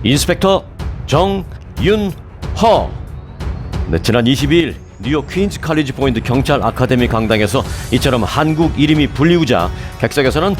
인스펙터 정윤허. 네, 지난 22일 뉴욕 퀸즈 칼리지 포인트 경찰 아카데미 강당에서 이처럼 한국 이름이 불리우자 객석에서는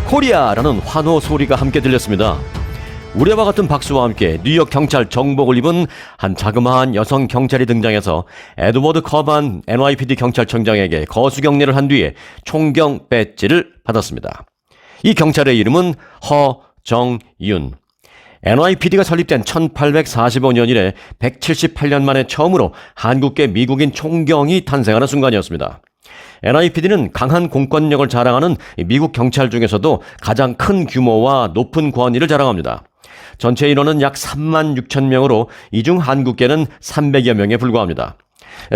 코리아라는 환호 소리가 함께 들렸습니다. 우레와 같은 박수와 함께 뉴욕 경찰 정복을 입은 한 자그마한 여성 경찰이 등장해서 에드워드 커반 NYPD 경찰청장에게 거수경례를 한 뒤에 총경 배지를 받았습니다. 이 경찰의 이름은 허정윤. NYPD가 설립된 1845년 이래 178년 만에 처음으로 한국계 미국인 총경이 탄생하는 순간이었습니다. NYPD는 강한 공권력을 자랑하는 미국 경찰 중에서도 가장 큰 규모와 높은 권위를 자랑합니다. 전체 인원은 약 3만 6천 명으로 이 중 한국계는 300여 명에 불과합니다.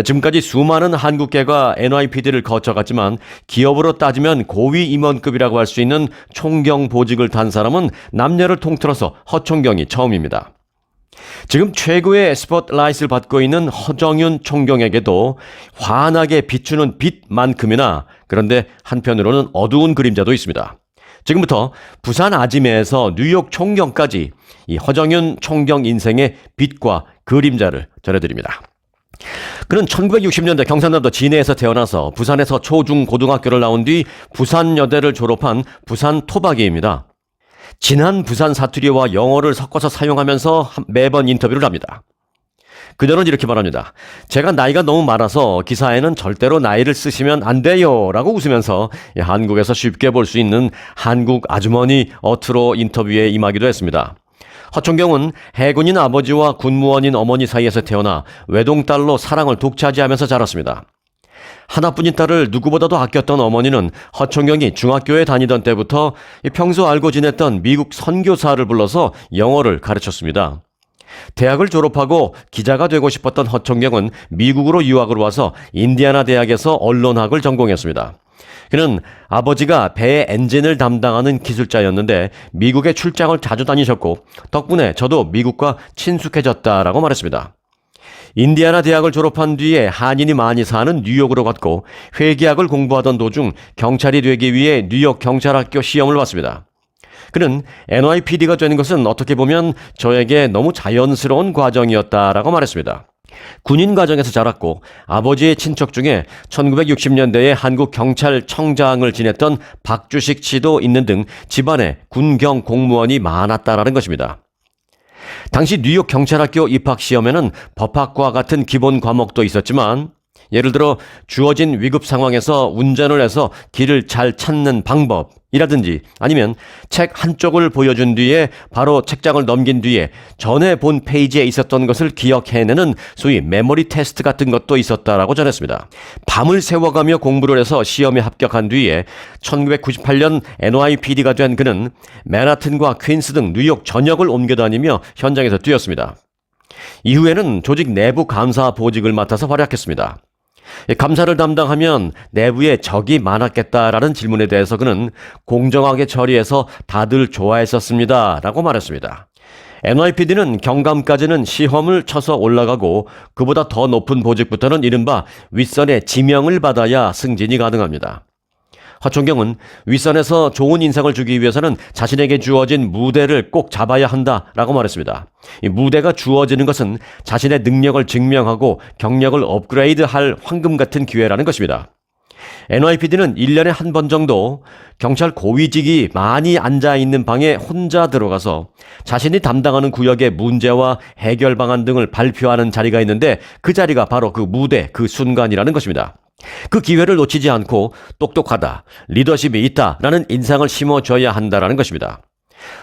지금까지 수많은 한국계가 NYPD를 거쳐갔지만 기업으로 따지면 고위 임원급이라고 할 수 있는 총경 보직을 단 사람은 남녀를 통틀어서 허총경이 처음입니다. 지금 최고의 스포트라이트를 받고 있는 허정윤 총경에게도 환하게 비추는 빛만큼이나 그런데 한편으로는 어두운 그림자도 있습니다. 지금부터 부산 아지매에서 뉴욕 총경까지 이 허정윤 총경 인생의 빛과 그림자를 전해드립니다. 그는 1960년대 경상남도 진해에서 태어나서 부산에서 초, 중, 고등학교를 나온 뒤 부산여대를 졸업한 부산 토박이입니다. 진한 부산 사투리와 영어를 섞어서 사용하면서 매번 인터뷰를 합니다. 그녀는 이렇게 말합니다. 제가 나이가 너무 많아서 기사에는 절대로 나이를 쓰시면 안 돼요 라고 웃으면서 한국에서 쉽게 볼 수 있는 한국 아주머니 어투로 인터뷰에 임하기도 했습니다. 허총경은 해군인 아버지와 군무원인 어머니 사이에서 태어나 외동딸로 사랑을 독차지하면서 자랐습니다. 하나뿐인 딸을 누구보다도 아꼈던 어머니는 허총경이 중학교에 다니던 때부터 평소 알고 지냈던 미국 선교사를 불러서 영어를 가르쳤습니다. 대학을 졸업하고 기자가 되고 싶었던 허총경은 미국으로 유학을 와서 인디애나 대학에서 언론학을 전공했습니다. 그는 아버지가 배의 엔진을 담당하는 기술자였는데 미국에 출장을 자주 다니셨고 덕분에 저도 미국과 친숙해졌다라고 말했습니다. 인디애나 대학을 졸업한 뒤에 한인이 많이 사는 뉴욕으로 갔고 회계학을 공부하던 도중 경찰이 되기 위해 뉴욕 경찰학교 시험을 봤습니다. 그는 NYPD가 되는 것은 어떻게 보면 저에게 너무 자연스러운 과정이었다라고 말했습니다. 군인 가정에서 자랐고 아버지의 친척 중에 1960년대에 한국 경찰청장을 지냈던 박주식 씨도 있는 등 집안에 군경 공무원이 많았다라는 것입니다. 당시 뉴욕 경찰학교 입학 시험에는 법학과 같은 기본 과목도 있었지만 예를 들어 주어진 위급 상황에서 운전을 해서 길을 잘 찾는 방법이라든지 아니면 책 한쪽을 보여준 뒤에 바로 책장을 넘긴 뒤에 전에 본 페이지에 있었던 것을 기억해내는 소위 메모리 테스트 같은 것도 있었다라고 전했습니다. 밤을 새워가며 공부를 해서 시험에 합격한 뒤에 1998년 NYPD가 된 그는 맨하튼과 퀸스 등 뉴욕 전역을 옮겨다니며 현장에서 뛰었습니다. 이후에는 조직 내부 감사 보직을 맡아서 활약했습니다. 감사를 담당하면 내부에 적이 많았겠다라는 질문에 대해서 그는 공정하게 처리해서 다들 좋아했었습니다 라고 말했습니다. NYPD는 경감까지는 시험을 쳐서 올라가고 그보다 더 높은 보직부터는 이른바 윗선의 지명을 받아야 승진이 가능합니다. 허총경은 윗선에서 좋은 인상을 주기 위해서는 자신에게 주어진 무대를 꼭 잡아야 한다라고 말했습니다. 이 무대가 주어지는 것은 자신의 능력을 증명하고 경력을 업그레이드할 황금 같은 기회라는 것입니다. NYPD는 1년에 한 번 정도 경찰 고위직이 많이 앉아있는 방에 혼자 들어가서 자신이 담당하는 구역의 문제와 해결 방안 등을 발표하는 자리가 있는데 그 자리가 바로 그 무대, 그 순간이라는 것입니다. 그 기회를 놓치지 않고 똑똑하다, 리더십이 있다라는 인상을 심어줘야 한다라는 것입니다.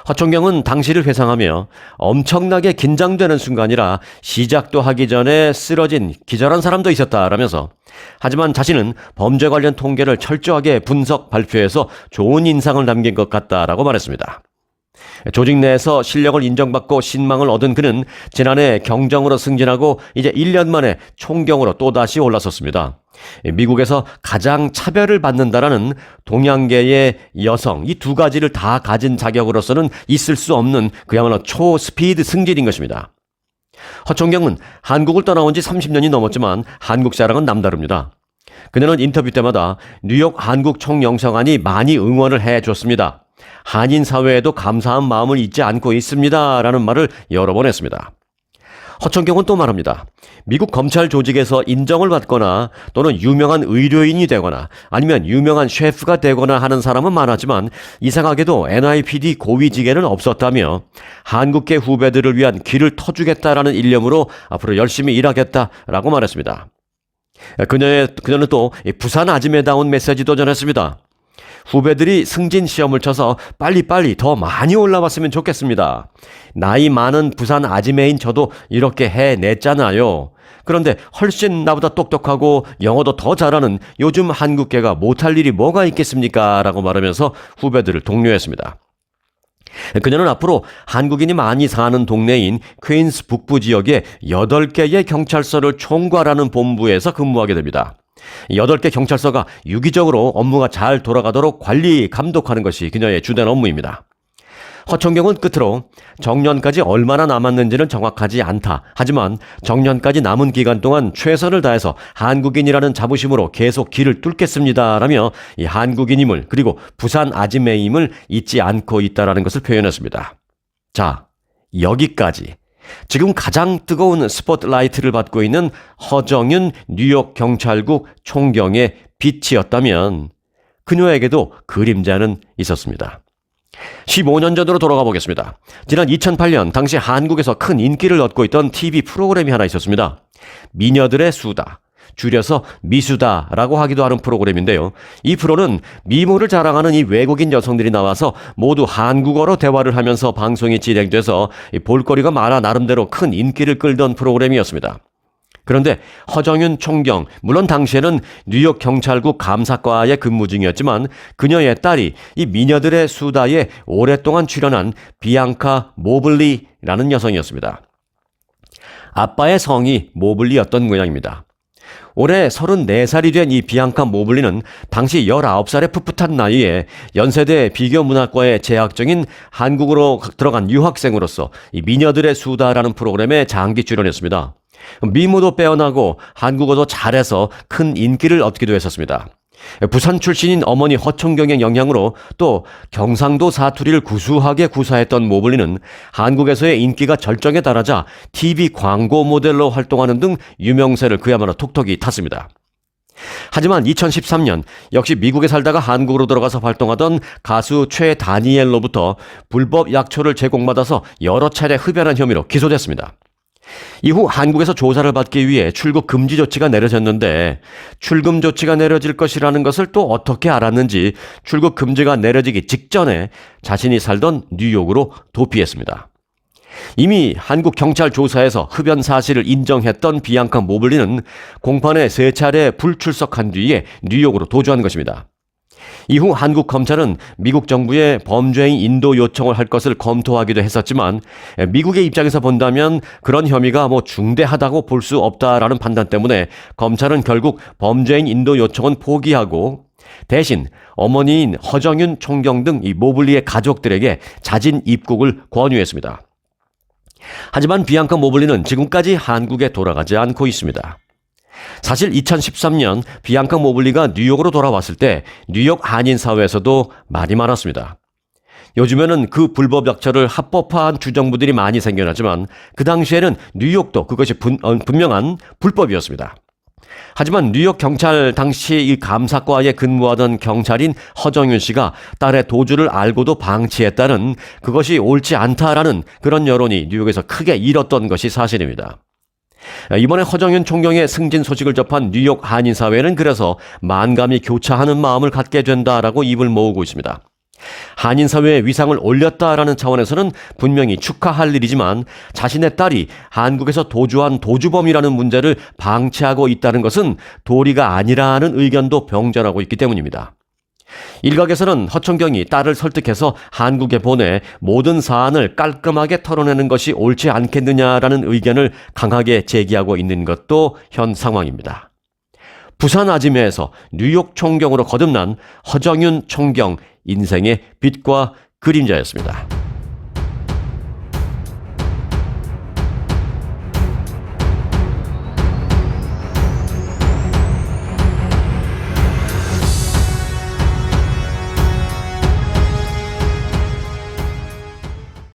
허총경은 당시를 회상하며 엄청나게 긴장되는 순간이라 시작도 하기 전에 쓰러진 기절한 사람도 있었다라면서 하지만 자신은 범죄 관련 통계를 철저하게 분석 발표해서 좋은 인상을 남긴 것 같다라고 말했습니다. 조직 내에서 실력을 인정받고 신망을 얻은 그는 지난해 경정으로 승진하고 이제 1년 만에 총경으로 또다시 올라섰습니다. 미국에서 가장 차별을 받는다라는 동양계의 여성 이 두 가지를 다 가진 자격으로서는 있을 수 없는 그야말로 초스피드 승진인 것입니다. 허총경은 한국을 떠나온 지 30년이 넘었지만 한국 사랑은 남다릅니다. 그녀는 인터뷰 때마다 뉴욕 한국 총영성안이 많이 응원을 해줬습니다. 한인 사회에도 감사한 마음을 잊지 않고 있습니다. 라는 말을 여러 번 했습니다. 허청경은 또 말합니다. 미국 검찰 조직에서 인정을 받거나 또는 유명한 의료인이 되거나 아니면 유명한 셰프가 되거나 하는 사람은 많았지만 이상하게도 NYPD 고위직에는 없었다며 한국계 후배들을 위한 길을 터주겠다라는 일념으로 앞으로 열심히 일하겠다라고 말했습니다. 그녀는 또 부산 아지매다운 메시지도 전했습니다. 후배들이 승진 시험을 쳐서 빨리빨리 더 많이 올라왔으면 좋겠습니다. 나이 많은 부산 아지매인 저도 이렇게 해냈잖아요. 그런데 훨씬 나보다 똑똑하고 영어도 더 잘하는 요즘 한국계가 못할 일이 뭐가 있겠습니까? 라고 말하면서 후배들을 독려했습니다. 그녀는 앞으로 한국인이 많이 사는 동네인 퀸스 북부 지역에 8개의 경찰서를 총괄하는 본부에서 근무하게 됩니다. 8개 경찰서가 유기적으로 업무가 잘 돌아가도록 관리, 감독하는 것이 그녀의 주된 업무입니다. 허청경은 끝으로 정년까지 얼마나 남았는지는 정확하지 않다. 하지만 정년까지 남은 기간 동안 최선을 다해서 한국인이라는 자부심으로 계속 길을 뚫겠습니다. 라며 이 한국인임을 그리고 부산 아지매임을 잊지 않고 있다는 것을 표현했습니다. 자, 여기까지. 지금 가장 뜨거운 스포트라이트를 받고 있는 허정윤 뉴욕 경찰국 총경의 빛이었다면 그녀에게도 그림자는 있었습니다. 15년 전으로 돌아가 보겠습니다. 지난 2008년 당시 한국에서 큰 인기를 얻고 있던 TV 프로그램이 하나 있었습니다. 미녀들의 수다, 줄여서 미수다라고 하기도 하는 프로그램인데요. 이 프로는 미모를 자랑하는 이 외국인 여성들이 나와서 모두 한국어로 대화를 하면서 방송이 진행돼서 볼거리가 많아 나름대로 큰 인기를 끌던 프로그램이었습니다. 그런데 허정윤 총경, 물론 당시에는 뉴욕 경찰국 감사과에 근무 중이었지만 그녀의 딸이 이 미녀들의 수다에 오랫동안 출연한 비앙카 모블리라는 여성이었습니다. 아빠의 성이 모블리였던 모양입니다. 올해 34살이 된 이 비앙카 모블리는 당시 19살의 풋풋한 나이에 연세대 비교문학과에 재학 중인 한국으로 들어간 유학생으로서 이 미녀들의 수다라는 프로그램에 장기 출연했습니다. 미모도 빼어나고 한국어도 잘해서 큰 인기를 얻기도 했었습니다. 부산 출신인 어머니 허청경의 영향으로 또 경상도 사투리를 구수하게 구사했던 모블리는 한국에서의 인기가 절정에 달하자 TV 광고 모델로 활동하는 등 유명세를 그야말로 톡톡히 탔습니다. 하지만 2013년 역시 미국에 살다가 한국으로 들어가서 활동하던 가수 최다니엘로부터 불법 약초를 제공받아서 여러 차례 흡연한 혐의로 기소됐습니다. 이후 한국에서 조사를 받기 위해 출국 금지 조치가 내려졌는데 출금 조치가 내려질 것이라는 것을 또 어떻게 알았는지 출국 금지가 내려지기 직전에 자신이 살던 뉴욕으로 도피했습니다. 이미 한국 경찰 조사에서 흡연 사실을 인정했던 비앙카 모블리는 공판에 3차례 불출석한 뒤에 뉴욕으로 도주한 것입니다. 이후 한국 검찰은 미국 정부에 범죄인 인도 요청을 할 것을 검토하기도 했었지만 미국의 입장에서 본다면 그런 혐의가 중대하다고 볼 수 없다라는 판단 때문에 검찰은 결국 범죄인 인도 요청은 포기하고 대신 어머니인 허정윤 총경 등 이 모블리의 가족들에게 자진 입국을 권유했습니다. 하지만 비앙카 모블리는 지금까지 한국에 돌아가지 않고 있습니다. 사실 2013년 비앙카 모블리가 뉴욕으로 돌아왔을 때 뉴욕 한인 사회에서도 말이 많았습니다. 요즘에는 그 불법 약초를 합법화한 주정부들이 많이 생겨나지만 그 당시에는 뉴욕도 그것이 분명한 불법이었습니다. 하지만 뉴욕 경찰 당시 이 감사과에 근무하던 경찰인 허정윤 씨가 딸의 도주를 알고도 방치했다는 그것이 옳지 않다라는 그런 여론이 뉴욕에서 크게 일었던 것이 사실입니다. 이번에 허정윤 총경의 승진 소식을 접한 뉴욕 한인사회는 그래서 만감이 교차하는 마음을 갖게 된다라고 입을 모으고 있습니다. 한인사회의 위상을 올렸다라는 차원에서는 분명히 축하할 일이지만 자신의 딸이 한국에서 도주한 도주범이라는 문제를 방치하고 있다는 것은 도리가 아니라는 의견도 병전하고 있기 때문입니다. 일각에서는 허청경이 딸을 설득해서 한국에 보내 모든 사안을 깔끔하게 털어내는 것이 옳지 않겠느냐라는 의견을 강하게 제기하고 있는 것도 현 상황입니다. 부산 아지매에서 뉴욕 총경으로 거듭난 허정윤 총경 인생의 빛과 그림자였습니다.